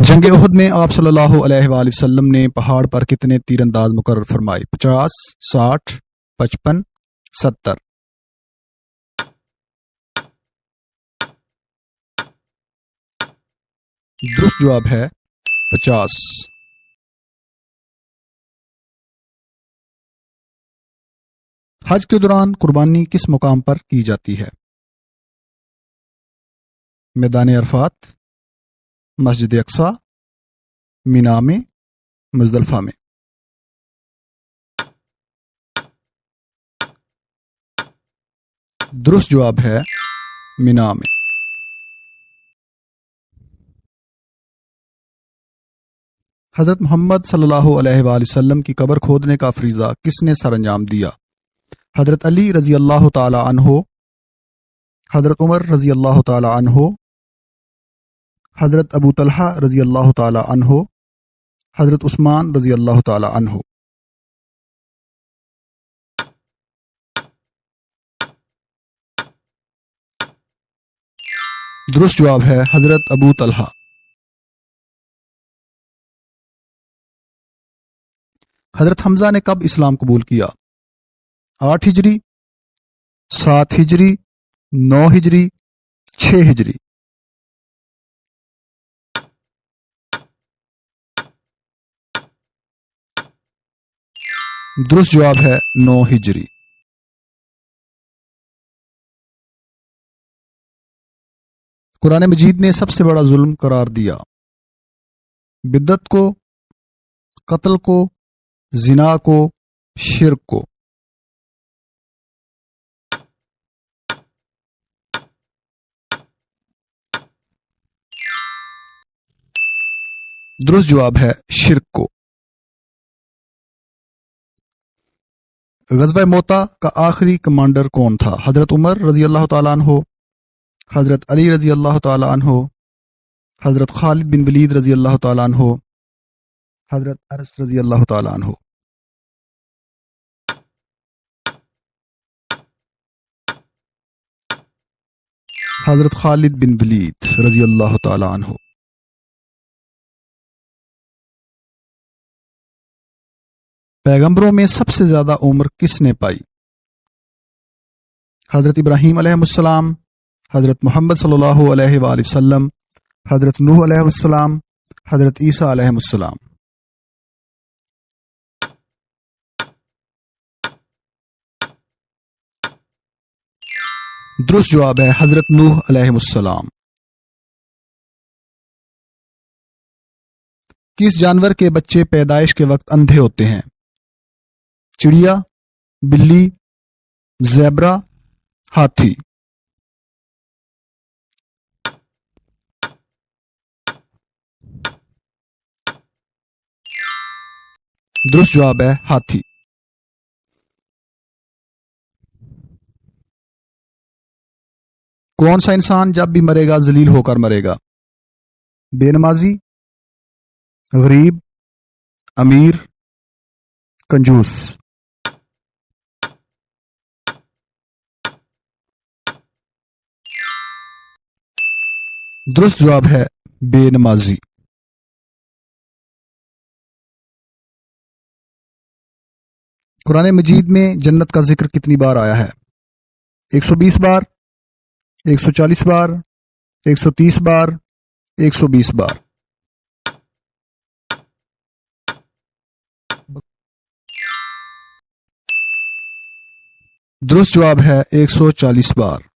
جنگ احد میں آپ صلی اللہ علیہ وآلہ وسلم نے پہاڑ پر کتنے تیر انداز مقرر فرمائے؟ 50، 60، 55، 70۔ درست جواب ہے 50۔ حج کے دوران قربانی کس مقام پر کی جاتی ہے؟ میدان عرفات، مسجد اقصی، مینا میں، مزدلفہ میں۔ درست جواب ہے مینا میں۔ حضرت محمد صلی اللہ علیہ وآلہ وسلم کی قبر کھودنے کا فریضہ کس نے سر انجام دیا؟ حضرت علی رضی اللہ تعالی عنہ، حضرت عمر رضی اللہ تعالی عنہ، حضرت ابو طلحہ رضی اللہ تعالی عنہ، حضرت عثمان رضی اللہ تعالی عنہ۔ درست جواب ہے حضرت ابو طلحہ۔ حضرت حمزہ نے کب اسلام قبول کیا؟ 8 ہجری، 7 ہجری، 9 ہجری، 6 ہجری۔ درست جواب ہے 9 ہجری۔ قرآن مجید نے سب سے بڑا ظلم قرار دیا؟ بدعت کو، قتل کو، زنا کو، شرک کو۔ درست جواب ہے شرک کو۔ غزوہ موتا کا آخری کمانڈر کون تھا؟ حضرت عمر رضی اللہ تعالیٰ عنہ، حضرت علی رضی اللہ تعالیٰ عنہ، حضرت خالد بن ولید رضی اللہ تعالیٰ عنہ، حضرت انس رضی اللہ تعالیٰ عنہ۔ حضرت خالد بن ولید رضی اللہ تعالیٰ عنہ۔ پیغمبروں میں سب سے زیادہ عمر کس نے پائی؟ حضرت ابراہیم علیہ السلام، حضرت محمد صلی اللہ علیہ وآلہ وسلم، حضرت نوح علیہ السلام، حضرت عیسیٰ علیہ السلام۔ درست جواب ہے حضرت نوح علیہ السلام۔ کس جانور کے بچے پیدائش کے وقت اندھے ہوتے ہیں؟ چڑیا، بلی، زیبرا، ہاتھی۔ درست جواب ہے ہاتھی۔ کون سا انسان جب بھی مرے گا ذلیل ہو کر مرے گا؟ بے نمازی، غریب، امیر، کنجوس۔ درست جواب ہے بے نمازی۔ قرآن مجید میں جنت کا ذکر کتنی بار آیا ہے؟ 120 بار، 140 بار، 130 بار، 120 بار۔ درست جواب ہے 140 بار۔